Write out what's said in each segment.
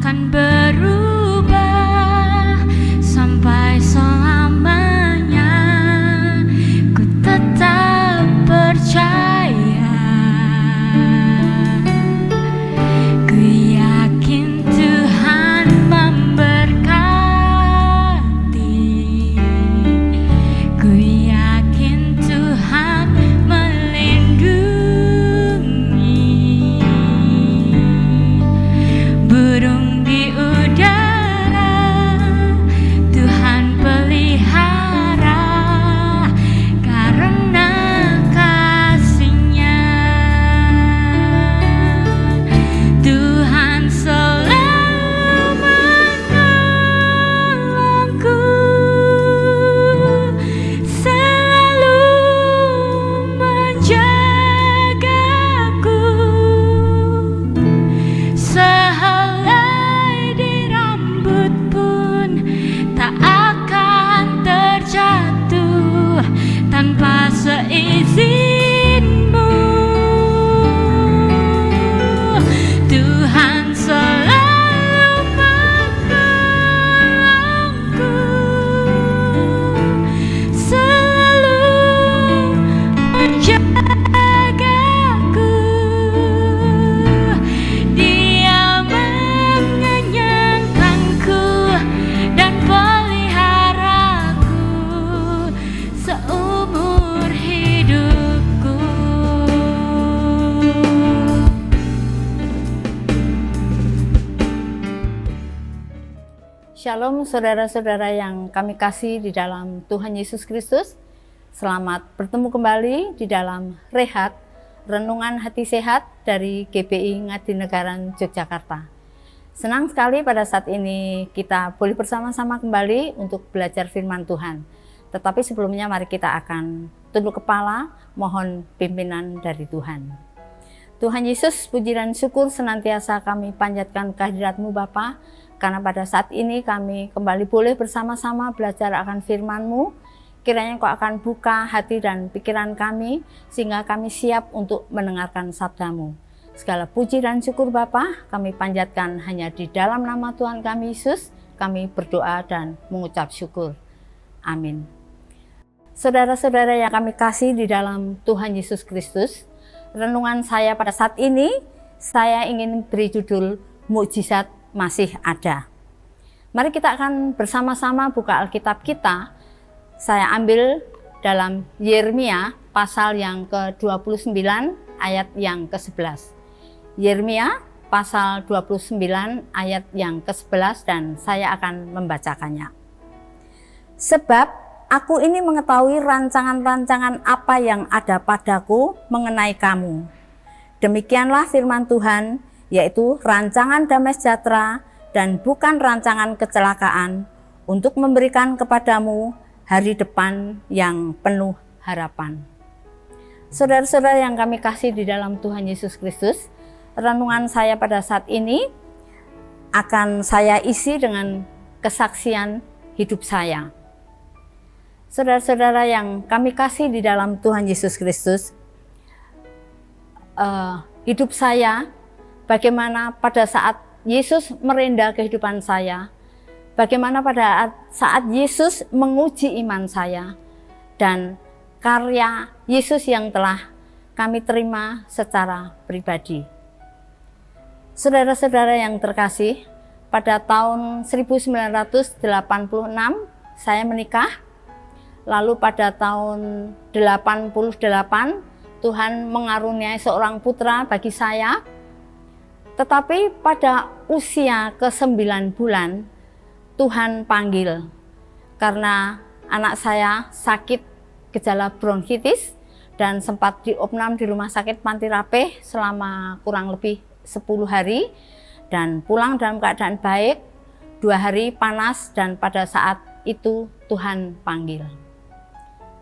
akan berubah sampai selamanya. Ku tetap percaya, ku yakin Tuhan memberkati, ku yakin Tuhan melindungi. Burung di udara Tuhan pelihara karena kasih-Nya. Tuhan selalu menolongku, selalu menjagaku. Sehelai di rambut pun tak akan terjatuh tanpa seizinmu. Tuhan selalu menolongku, selalu menjagaku. Dia mengenyangkanku dan peliharaku seumur hidupku. Shalom saudara-saudara yang kami kasih di dalam Tuhan Yesus Kristus. Selamat bertemu kembali di dalam Rehat, Renungan Hati Sehat dari GBI Ngadinegara Yogyakarta. Senang sekali pada saat ini kita boleh bersama-sama kembali untuk belajar firman Tuhan. Tetapi sebelumnya mari kita akan tunduk kepala, mohon pimpinan dari Tuhan. Tuhan Yesus, puji dan syukur senantiasa kami panjatkan kehadirat-Mu Bapa, karena pada saat ini kami kembali boleh bersama-sama belajar akan firman-Mu. Kiranya Engkau akan buka hati dan pikiran kami, sehingga kami siap untuk mendengarkan sabda-Mu. Segala puji dan syukur Bapa kami panjatkan hanya di dalam nama Tuhan kami Yesus, kami berdoa dan mengucap syukur. Amin. Saudara-saudara yang kami kasih di dalam Tuhan Yesus Kristus, renungan saya pada saat ini, saya ingin beri judul Mukjizat Masih Ada. Mari kita akan bersama-sama buka Alkitab kita. Saya ambil dalam Yeremia pasal yang ke-29 ayat yang ke-11. Yeremia pasal 29 ayat yang ke-11 dan saya akan membacakannya. Sebab aku ini mengetahui rancangan-rancangan apa yang ada padaku mengenai kamu. Demikianlah firman Tuhan, yaitu rancangan damai sejahtera dan bukan rancangan kecelakaan, untuk memberikan kepadamu hari depan yang penuh harapan. Saudara-saudara yang kami kasih di dalam Tuhan Yesus Kristus, renungan saya pada saat ini akan saya isi dengan kesaksian hidup saya. Saudara-saudara yang kami kasih di dalam Tuhan Yesus Kristus, hidup saya, bagaimana pada saat Yesus merenda kehidupan saya, bagaimana pada saat Yesus menguji iman saya, dan karya Yesus yang telah kami terima secara pribadi. Saudara-saudara yang terkasih, pada tahun 1986 saya menikah, lalu pada tahun 88 Tuhan mengaruniai seorang putra bagi saya. Tetapi pada usia ke-9 bulan, Tuhan panggil karena anak saya sakit gejala bronkitis dan sempat diopnam di rumah sakit Panti Rapih selama kurang lebih 10 hari dan pulang dalam keadaan baik. 2 hari panas dan pada saat itu Tuhan panggil.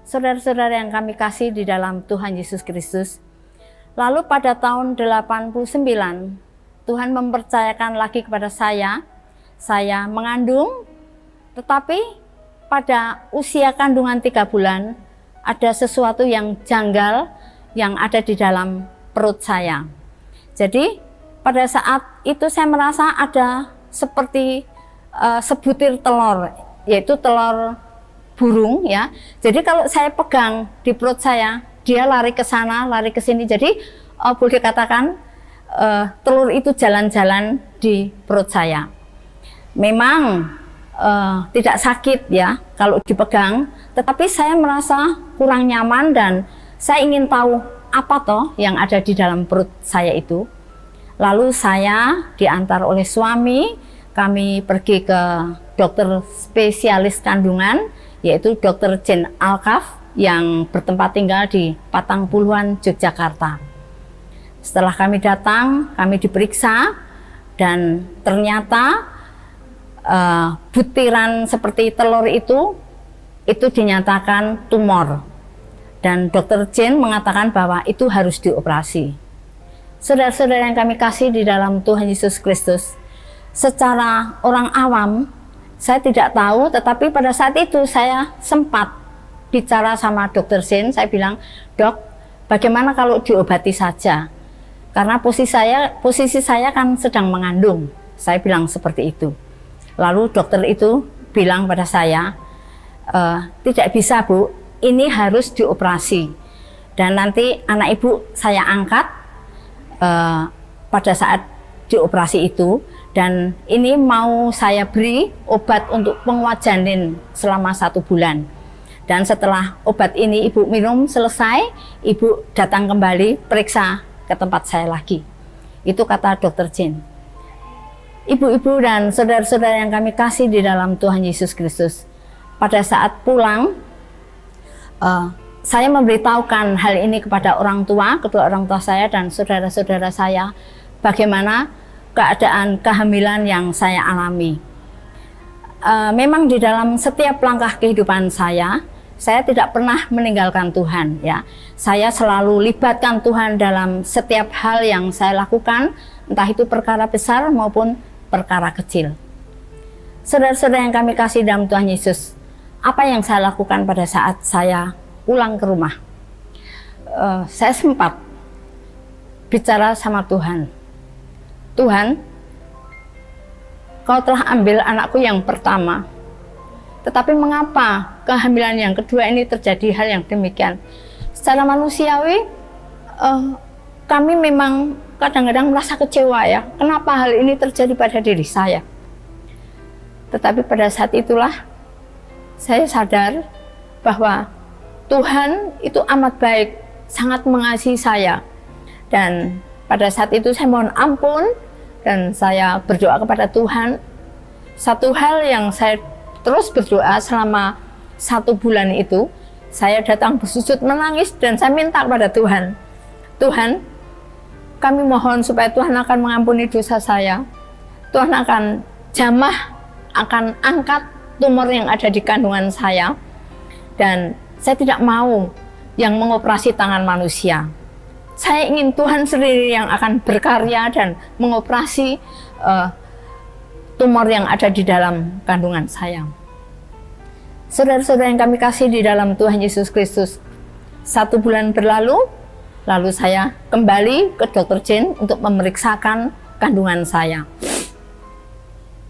Saudara-saudara yang kami kasih di dalam Tuhan Yesus Kristus, lalu pada tahun 89 Tuhan mempercayakan lagi kepada saya mengandung, tetapi pada usia kandungan 3 bulan ada sesuatu yang janggal yang ada di dalam perut saya. Jadi pada saat itu saya merasa ada seperti sebutir telur, yaitu telur burung ya. Jadi kalau saya pegang di perut saya, dia lari ke sana, lari ke sini. Jadi boleh dikatakan telur itu jalan-jalan di perut saya. Memang tidak sakit ya kalau dipegang, tetapi saya merasa kurang nyaman dan saya ingin tahu apa toh yang ada di dalam perut saya itu. Lalu saya diantar oleh suami, kami pergi ke dokter spesialis kandungan, yaitu Dr. Jane Alkaf yang bertempat tinggal di Patangpuluhan, Yogyakarta. Setelah kami datang, kami diperiksa dan ternyata butiran seperti telur itu dinyatakan tumor. Dan Dr. Jane mengatakan bahwa itu harus dioperasi. Saudara-saudara yang kami kasih di dalam Tuhan Yesus Kristus, secara orang awam, saya tidak tahu, tetapi pada saat itu saya sempat bicara sama Dr. Jane. Saya bilang, "Dok, bagaimana kalau diobati saja? Karena posisi saya kan sedang mengandung." Saya bilang seperti itu. Lalu dokter itu bilang pada saya, "Tidak bisa, Bu, ini harus dioperasi. Dan nanti anak ibu saya angkat pada saat dioperasi itu, dan ini mau saya beri obat untuk penguat janin selama 1 bulan. Dan setelah obat ini ibu minum selesai, ibu datang kembali periksa ke tempat saya lagi." Itu kata Dr. Jane. Ibu-ibu dan saudara-saudara yang kami kasih di dalam Tuhan Yesus Kristus, pada saat pulang saya memberitahukan hal ini kepada kedua orang tua saya dan saudara-saudara saya, bagaimana keadaan kehamilan yang saya alami. Memang di dalam setiap langkah kehidupan saya tidak pernah meninggalkan Tuhan ya. Saya selalu libatkan Tuhan dalam setiap hal yang saya lakukan, entah itu perkara besar maupun perkara kecil. Saudara-saudara yang kami kasih dalam Tuhan Yesus, apa yang saya lakukan pada saat saya pulang ke rumah? Saya sempat bicara sama Tuhan. "Tuhan, Kau telah ambil anakku yang pertama, tetapi mengapa kehamilan yang kedua ini terjadi hal yang demikian? Secara manusiawi, kami memang kadang-kadang merasa kecewa ya, kenapa hal ini terjadi pada diri saya?" Tetapi pada saat itulah saya sadar bahwa Tuhan itu amat baik, sangat mengasihi saya. Dan pada saat itu saya mohon ampun dan saya berdoa kepada Tuhan. Satu hal yang saya terus berdoa selama 1 bulan itu, saya datang bersujud menangis dan saya minta kepada Tuhan, "Tuhan, kami mohon supaya Tuhan akan mengampuni dosa saya. Tuhan akan akan angkat tumor yang ada di kandungan saya. Dan saya tidak mau yang mengoperasi tangan manusia. Saya ingin Tuhan sendiri yang akan berkarya dan mengoperasi tumor yang ada di dalam kandungan saya." Saudara-saudara yang kami kasih di dalam Tuhan Yesus Kristus, 1 bulan berlalu, lalu saya kembali ke Dr. Jane untuk memeriksakan kandungan saya.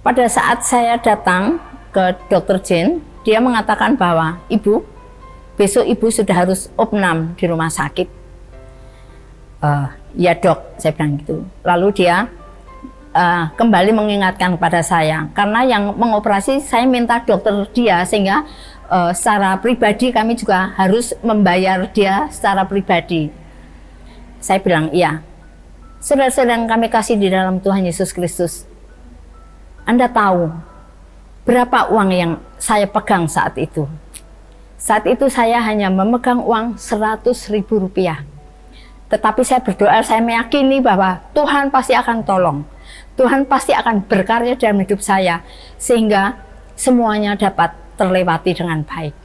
Pada saat saya datang ke Dr. Jane, dia mengatakan bahwa, "Ibu, besok ibu sudah harus opnam di rumah sakit." "Ya Dok," saya bilang gitu. Lalu dia kembali mengingatkan kepada saya, karena yang mengoperasi saya minta dokter dia, sehingga secara pribadi kami juga harus membayar dia secara pribadi. Saya bilang, "Iya." Saudara-saudara yang kami kasih di dalam Tuhan Yesus Kristus, Anda tahu berapa uang yang saya pegang saat itu? Saat itu saya hanya memegang uang Rp100.000. Tetapi saya berdoa, saya meyakini bahwa Tuhan pasti akan tolong. Tuhan pasti akan berkarya dalam hidup saya, sehingga semuanya dapat terlewati dengan baik.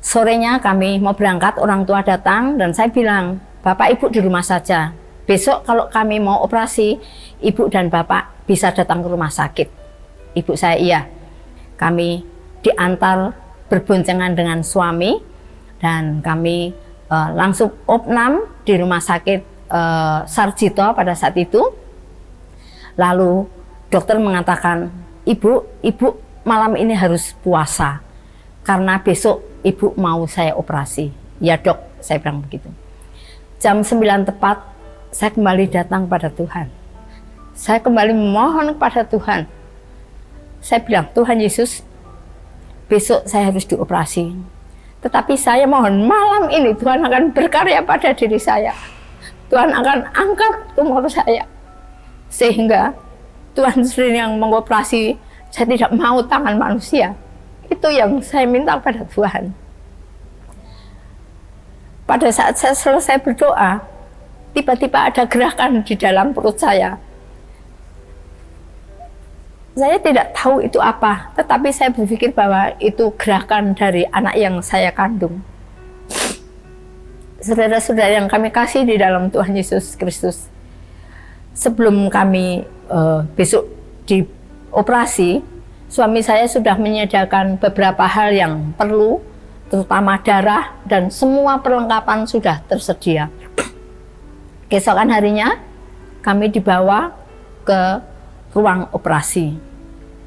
Sorenya kami mau berangkat, orang tua datang dan saya bilang, "Bapak Ibu di rumah saja. Besok kalau kami mau operasi, Ibu dan Bapak bisa datang ke rumah sakit." Ibu saya, "Iya." Kami diantar berboncengan dengan suami dan kami langsung opnam di rumah sakit Sarjito pada saat itu. Lalu dokter mengatakan, ibu malam ini harus puasa karena besok ibu mau saya operasi. Ya dok, saya bilang begitu. Jam 9 tepat saya kembali datang pada Tuhan. Saya kembali memohon kepada Tuhan. Saya bilang, Tuhan Yesus, besok saya harus dioperasi. Tetapi saya mohon malam ini Tuhan akan berkarya pada diri saya. Tuhan akan angkat tumor saya. Sehingga Tuhan sendiri yang mengoperasi, saya tidak mau tangan manusia. Itu yang saya minta pada Tuhan. Pada saat saya selesai berdoa, tiba-tiba ada gerakan di dalam perut saya. Saya tidak tahu itu apa, tetapi saya berpikir bahwa itu gerakan dari anak yang saya kandung. Saudara-saudara yang kami kasih di dalam Tuhan Yesus Kristus, sebelum kami besok dioperasi, suami saya sudah menyediakan beberapa hal yang perlu, terutama darah dan semua perlengkapan sudah tersedia. Keesokan harinya kami dibawa ke ruang operasi.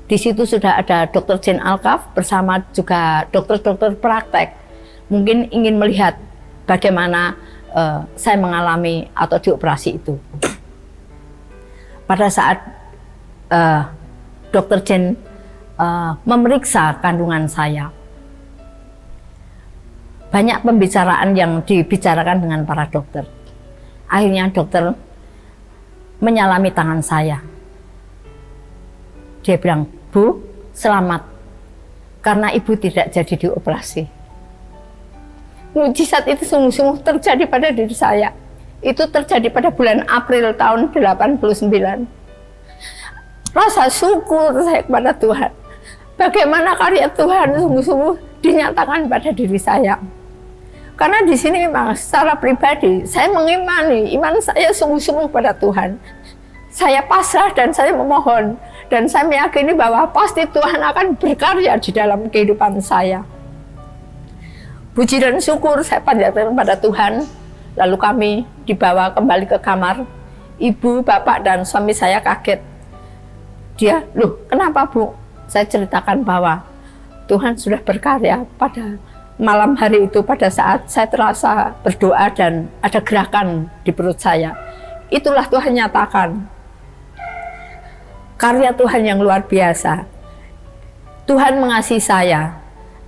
Di situ sudah ada Dr. Jane Alkaf bersama juga dokter-dokter praktek. Mungkin ingin melihat bagaimana saya mengalami atau dioperasi itu. Pada saat Dr. Jane memeriksa kandungan saya, banyak pembicaraan yang dibicarakan dengan para dokter. Akhirnya dokter menyalami tangan saya. Dia bilang, Bu, selamat, karena ibu tidak jadi dioperasi. Mujizat itu sungguh-sungguh terjadi pada diri saya. Itu terjadi pada bulan April tahun 89. Rasa syukur saya kepada Tuhan. Bagaimana karya Tuhan sungguh-sungguh dinyatakan pada diri saya. Karena di sini memang secara pribadi, saya mengimani, iman saya sungguh-sungguh pada Tuhan. Saya pasrah dan saya memohon. Dan saya meyakini bahwa pasti Tuhan akan berkarya di dalam kehidupan saya. Puji dan syukur saya panjatkan kepada Tuhan. Lalu kami dibawa kembali ke kamar. Ibu, bapak, dan suami saya kaget. Dia, loh kenapa Bu? Saya ceritakan bahwa Tuhan sudah berkarya pada malam hari itu, pada saat saya terasa berdoa dan ada gerakan di perut saya. Itulah Tuhan nyatakan. Karya Tuhan yang luar biasa. Tuhan mengasihi saya.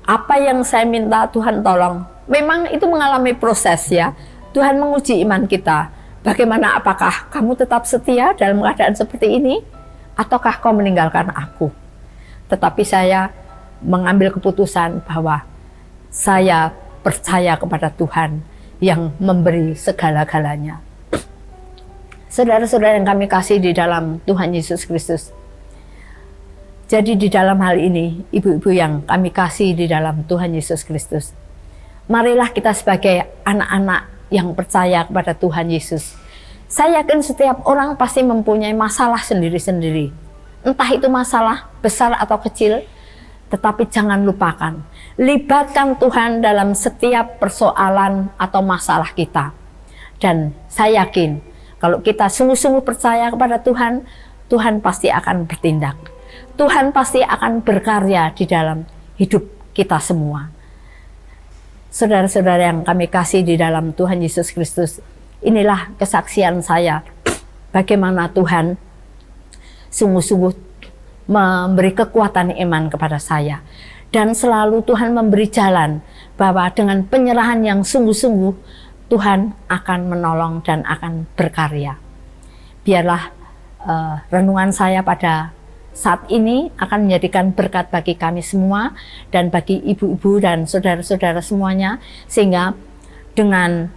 Apa yang saya minta Tuhan tolong. Memang itu mengalami proses ya. Tuhan menguji iman kita. Bagaimana, apakah kamu tetap setia dalam keadaan seperti ini? Ataukah kau meninggalkan aku? Tetapi saya mengambil keputusan bahwa saya percaya kepada Tuhan yang memberi segala-galanya. Saudara-saudara yang kami kasih di dalam Tuhan Yesus Kristus. Jadi di dalam hal ini, ibu-ibu yang kami kasih di dalam Tuhan Yesus Kristus, marilah kita sebagai anak-anak yang percaya kepada Tuhan Yesus. Saya yakin setiap orang pasti mempunyai masalah sendiri-sendiri. Entah itu masalah besar atau kecil, tetapi jangan lupakan, libatkan Tuhan dalam setiap persoalan atau masalah kita. Dan saya yakin, kalau kita sungguh-sungguh percaya kepada Tuhan, Tuhan pasti akan bertindak. Tuhan pasti akan berkarya di dalam hidup kita semua. Saudara-saudara yang kami kasih di dalam Tuhan Yesus Kristus, inilah kesaksian saya. Bagaimana Tuhan sungguh-sungguh memberi kekuatan iman kepada saya. Dan selalu Tuhan memberi jalan bahwa dengan penyerahan yang sungguh-sungguh, Tuhan akan menolong dan akan berkarya. Biarlah renungan saya pada saat ini akan menjadikan berkat bagi kami semua dan bagi ibu-ibu dan saudara-saudara semuanya, sehingga dengan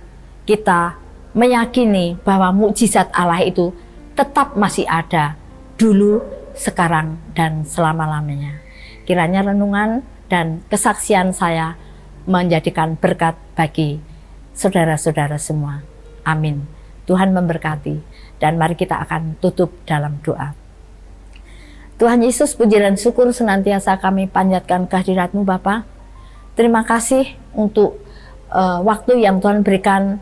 kita meyakini bahwa mukjizat Allah itu tetap masih ada dulu, sekarang, dan selama-lamanya. Kiranya renungan dan kesaksian saya menjadikan berkat bagi saudara-saudara semua. Amin. Tuhan memberkati. Dan mari kita akan tutup dalam doa. Tuhan Yesus, puji dan syukur senantiasa kami panjatkan kehadirat-Mu Bapa. Terima kasih untuk waktu yang Tuhan berikan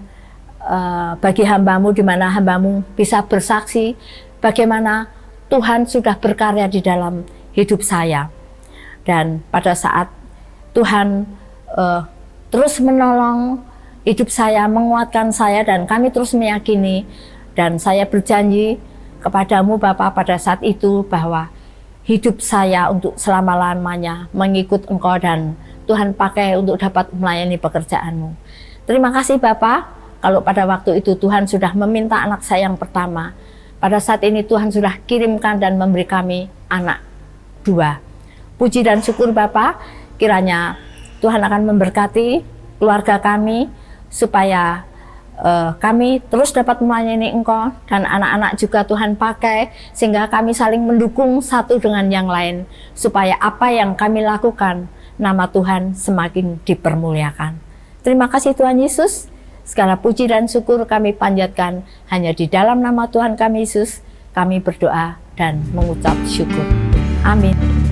bagi hamba-Mu, di mana hamba-Mu bisa bersaksi bagaimana Tuhan sudah berkarya di dalam hidup saya. Dan pada saat Tuhan terus menolong hidup saya, menguatkan saya, dan kami terus meyakini, dan saya berjanji kepadamu Bapa pada saat itu bahwa hidup saya untuk selama-lamanya mengikut Engkau dan Tuhan pakai untuk dapat melayani pekerjaanmu. Terima kasih Bapa, kalau pada waktu itu Tuhan sudah meminta anak saya yang pertama. Pada saat ini Tuhan sudah kirimkan dan memberi kami anak 2. Puji dan syukur Bapa, kiranya Tuhan akan memberkati keluarga kami, supaya kami terus dapat melayani Engkau, dan anak-anak juga Tuhan pakai, sehingga kami saling mendukung satu dengan yang lain, supaya apa yang kami lakukan, nama Tuhan semakin dipermuliakan. Terima kasih Tuhan Yesus, segala puji dan syukur kami panjatkan hanya di dalam nama Tuhan kami Yesus, kami berdoa dan mengucap syukur. Amin.